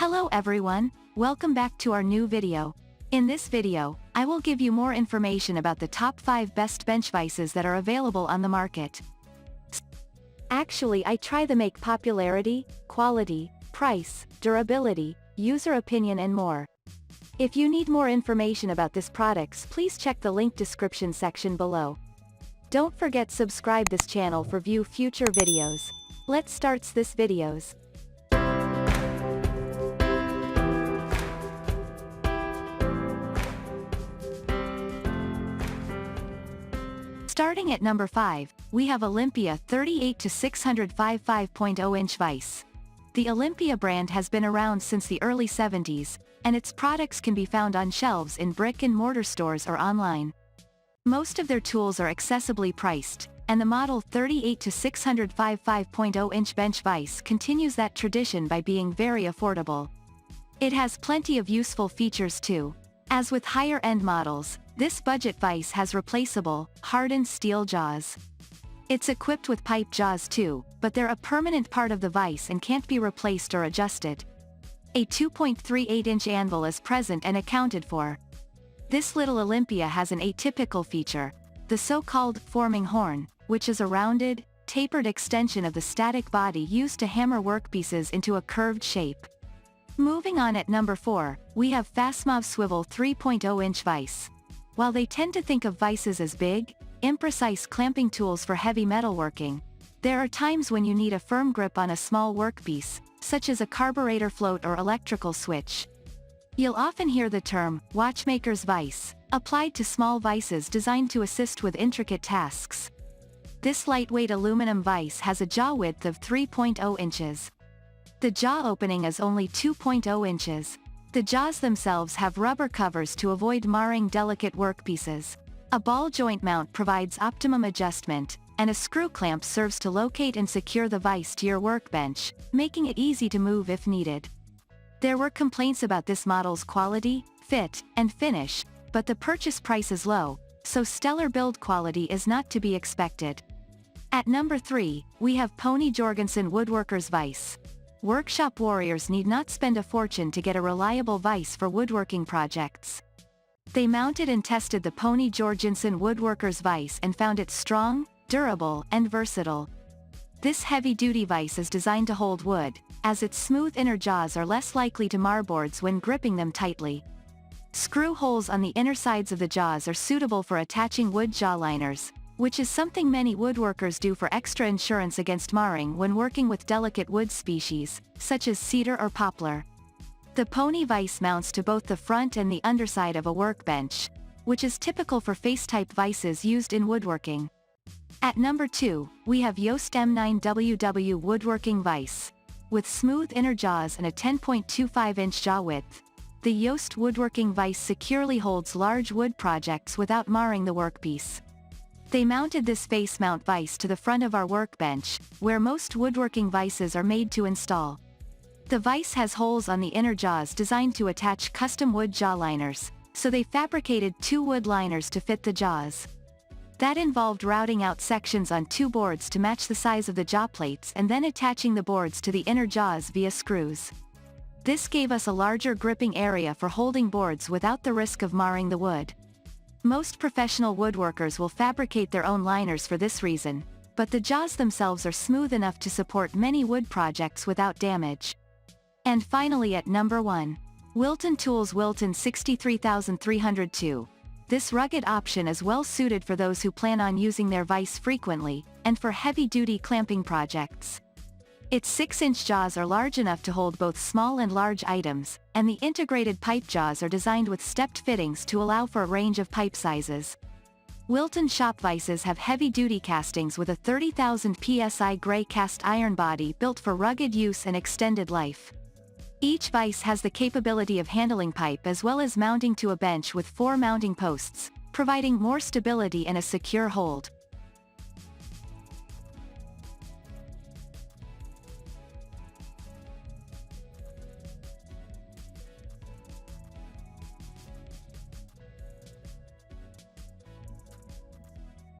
Hello everyone, welcome back to our new video. In this video, I will give you more information about the top 5 best bench vises that are available on the market. Actually, I try to make popularity, quality, price, durability, user opinion and more. If you need more information about these products, please check the link description section below. Don't forget subscribe this channel for view future videos. Let's start this videos. Starting at number 5, we have Olympia 38-605 5.0-inch vise. The Olympia brand has been around since the early 70s, and its products can be found on shelves in brick-and-mortar stores or online. Most of their tools are accessibly priced, and the model 38-605 5.0-inch bench vise continues that tradition by being very affordable. It has plenty of useful features too. As with higher-end models, this budget vise has replaceable, hardened steel jaws. It's equipped with pipe jaws too, but they're a permanent part of the vise and can't be replaced or adjusted. A 2.38-inch anvil is present and accounted for. This little Olympia has an atypical feature, the so-called forming horn, which is a rounded, tapered extension of the static body used to hammer workpieces into a curved shape. Moving on at number 4, we have Fastmov Swivel 3.0-inch vise. While they tend to think of vises as big, imprecise clamping tools for heavy metalworking, there are times when you need a firm grip on a small workpiece, such as a carburetor float or electrical switch. You'll often hear the term, watchmaker's vise, applied to small vises designed to assist with intricate tasks. This lightweight aluminum vise has a jaw width of 3.0 inches. The jaw opening is only 2.0 inches. The jaws themselves have rubber covers to avoid marring delicate workpieces. A ball joint mount provides optimum adjustment, and a screw clamp serves to locate and secure the vise to your workbench, making it easy to move if needed. There were complaints about this model's quality, fit, and finish, but the purchase price is low, so stellar build quality is not to be expected. At number 3, we have Pony Jorgensen Woodworkers Vise. Workshop warriors need not spend a fortune to get a reliable vise for woodworking projects. They mounted and tested the Pony Jorgensen Woodworkers Vise and found it strong, durable, and versatile. This heavy-duty vise is designed to hold wood, as its smooth inner jaws are less likely to mar boards when gripping them tightly. Screw holes on the inner sides of the jaws are suitable for attaching wood jaw liners, which is something many woodworkers do for extra insurance against marring when working with delicate wood species, such as cedar or poplar. The Pony vise mounts to both the front and the underside of a workbench, which is typical for face-type vises used in woodworking. At number 2, we have Yost M9WW Woodworking Vise. With smooth inner jaws and a 10.25-inch jaw width, the Yost Woodworking Vise securely holds large wood projects without marring the workpiece. They mounted this face mount vise to the front of our workbench, where most woodworking vises are made to install. The vise has holes on the inner jaws designed to attach custom wood jaw liners, so they fabricated 2 wood liners to fit the jaws. That involved routing out sections on 2 boards to match the size of the jaw plates and then attaching the boards to the inner jaws via screws. This gave us a larger gripping area for holding boards without the risk of marring the wood. Most professional woodworkers will fabricate their own liners for this reason, but the jaws themselves are smooth enough to support many wood projects without damage. And finally at number 1. Wilton Tools Wilton 63302. This rugged option is well suited for those who plan on using their vise frequently, and for heavy-duty clamping projects. Its 6-inch jaws are large enough to hold both small and large items, and the integrated pipe jaws are designed with stepped fittings to allow for a range of pipe sizes. Wilton shop vises have heavy-duty castings with a 30,000 psi gray cast iron body built for rugged use and extended life. Each vise has the capability of handling pipe as well as mounting to a bench with 4 mounting posts, providing more stability and a secure hold.